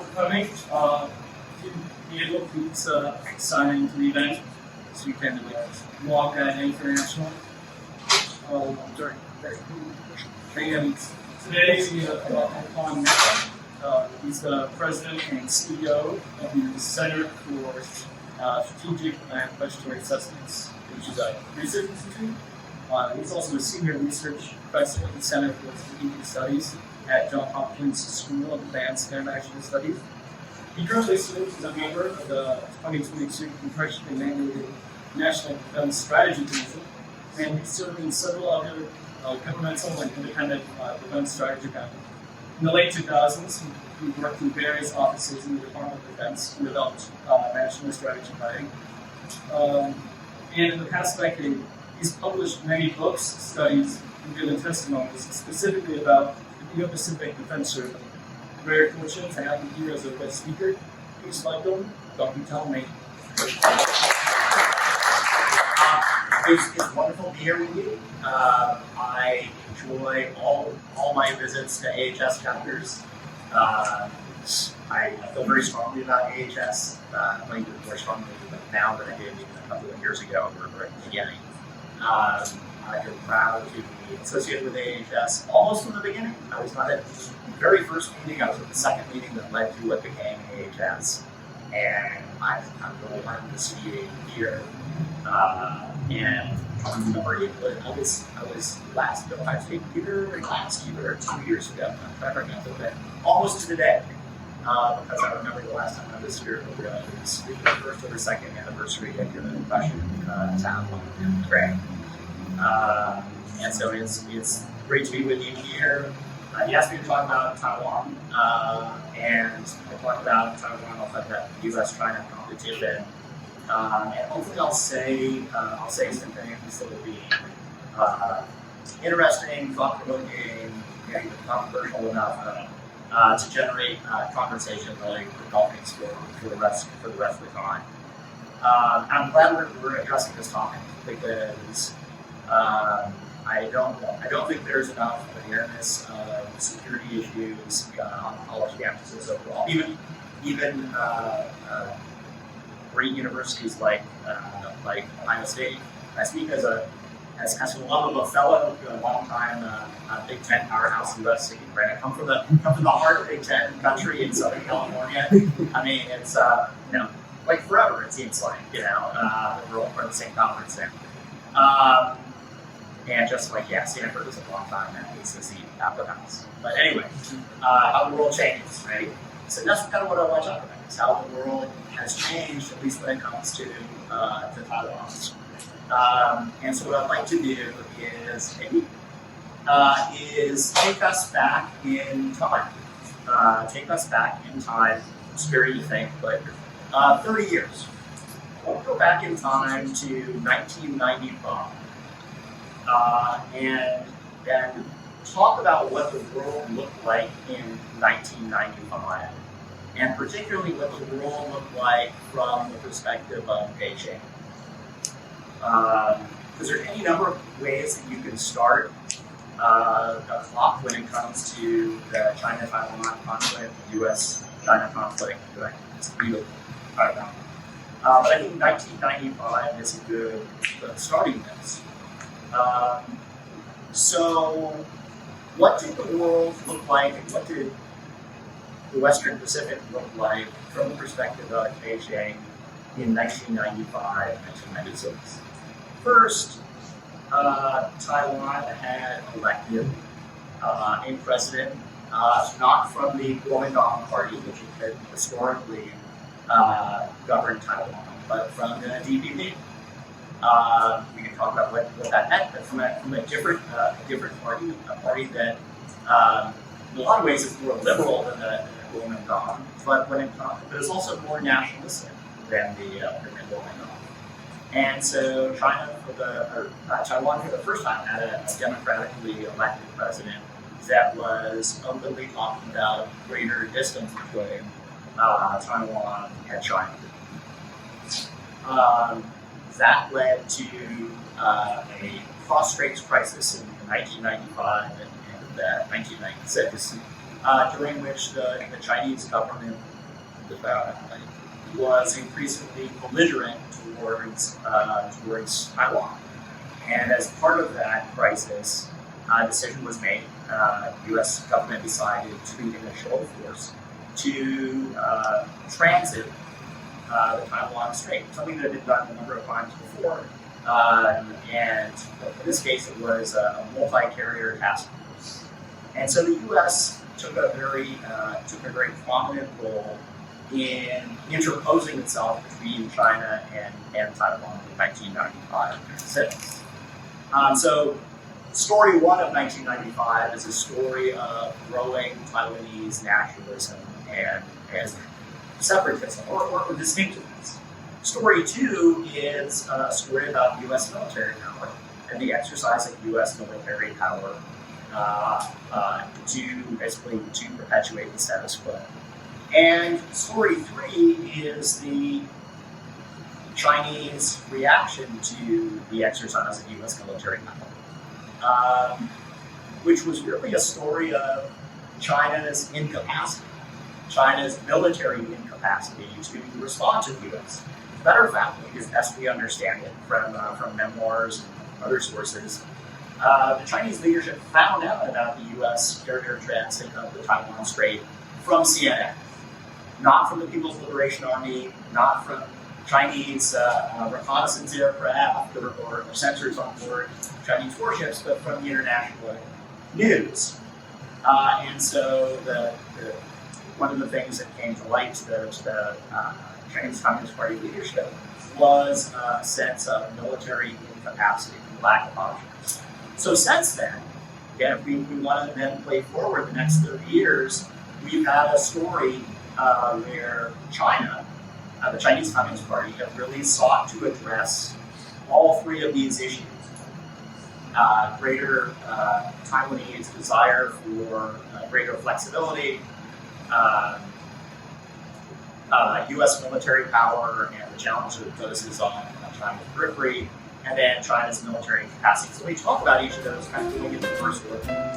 for coming. Please sign into the event so you can walk at International. And today we have on Mahnken. He's the president and CEO of the Center for Strategic and Budgetary Assessments, which is a research institute. He's also a senior research professor at the Center for Strategic Studies at Johns Hopkins School of Advanced International Studies. He currently serves as a member of the 2022 congressionally mandated National Defense Strategy Commission, and he's served in several other governmental and independent defense strategy panels. In the late 2000s, he worked in various offices in the Department of Defense and developed national strategy planning. And in the past decade, he's published many books, studies, and given testimonies specifically about the Indo-Pacific Defense Service. Very fortunate to have him here as a guest speaker. Please welcome Dr. Mahnken. It's wonderful to be here with you. I enjoy all my visits to AHS chapters. I feel very strongly about AHS. I think more strongly now than I did even a couple of years ago or at the beginning. I feel proud to be associated with AHS almost from the beginning. I was not at the very first meeting, I was at the second meeting that led to what became AHS. And I'm really happy to see you here. And I remember I was last at Ohio State Theater last year, 2 years ago. I'm trying to remember that almost to the day. Because I remember the last time I was here, it was the first or second anniversary of your impression town in Strait. And so it's great to be with you here. You asked me to talk about Taiwan, and I'll talk about Taiwan. I'll talk about the U.S.-China competition, and hopefully I'll say some things that will be interesting, thought-provoking, maybe controversial enough to generate conversation really for topics for the rest of the time. I'm glad we're addressing this topic because I don't think there's enough awareness of security issues on college campuses overall. Even great universities like Ohio State. I speak as a love of a fellow, a long-time Big Ten powerhouse USC. Right, I come from the heart of Big Ten country in Southern California. I mean, it's like forever. It seems like we're all part of the same conference now. And just like Stanford is a long time at ACC after house. But anyway, how the world changes, right? So that's kind of what I want to talk about, is how the world has changed, at least when it comes to Taiwan. And so what I'd like to do is take us back in time. Scary to think, but 30 years. We'll go back in time to 1995. And then talk about what the world looked like in 1995, and particularly what the world looked like from the perspective of Beijing. Because there's any number of ways that you can start a clock when it comes to the China-Taiwan conflict, the U.S.-China conflict. It's beautiful. But I think 1995 is a good starting place. So what did the world look like, and what did the Western Pacific look like from the perspective of Beijing in 1995, 1996? First, Taiwan had elected a president, not from the Kuomintang party, which had historically governed Taiwan, but from the DPP. We can talk about what that meant, but from a different party, a party that in a lot of ways is more liberal than the Kuomintang, but it's also more nationalistic than the Kuomintang. And so Taiwan for the first time had a democratically elected president that was openly talking about greater distance between Taiwan and China. That led to a cross-straits crisis in 1995 and 1996, during which the Chinese government was increasingly belligerent towards Taiwan. And as part of that crisis, a decision was made. The U.S. government decided to use a show of force to transit the Taiwan Strait, something that had been done a number of times before. And in this case, it was a multi-carrier task force. And so the U.S. took a very prominent role in interposing itself between China and Taiwan in 1995 and 1996. So story one of 1995 is a story of growing Taiwanese nationalism and separatism or distinctiveness. Story two is a story about U.S. military power and the exercise of U.S. military power to perpetuate the status quo. And story three is the Chinese reaction to the exercise of U.S. military power, which was really a story of China's incapacity, China's military incapacity to respond to the U.S. Matter of fact, as best we understand it from memoirs and other sources, the Chinese leadership found out about the U.S. carrier transit of the Taiwan Strait from CNN, not from the People's Liberation Army, not from Chinese reconnaissance aircraft or sensors on board Chinese warships, but from the international news. And so one of the things that came to light to the Chinese Communist Party leadership was a sense of military incapacity, lack of options. So since then, again, if we want to then play forward the next 30 years, we've had a story where China, the Chinese Communist Party, have really sought to address all three of these issues. Greater Taiwanese desire for greater flexibility, U.S. military power and the challenge that it poses on China's periphery, and then China's military capacity. So we talk about each of those kind of going into the first order.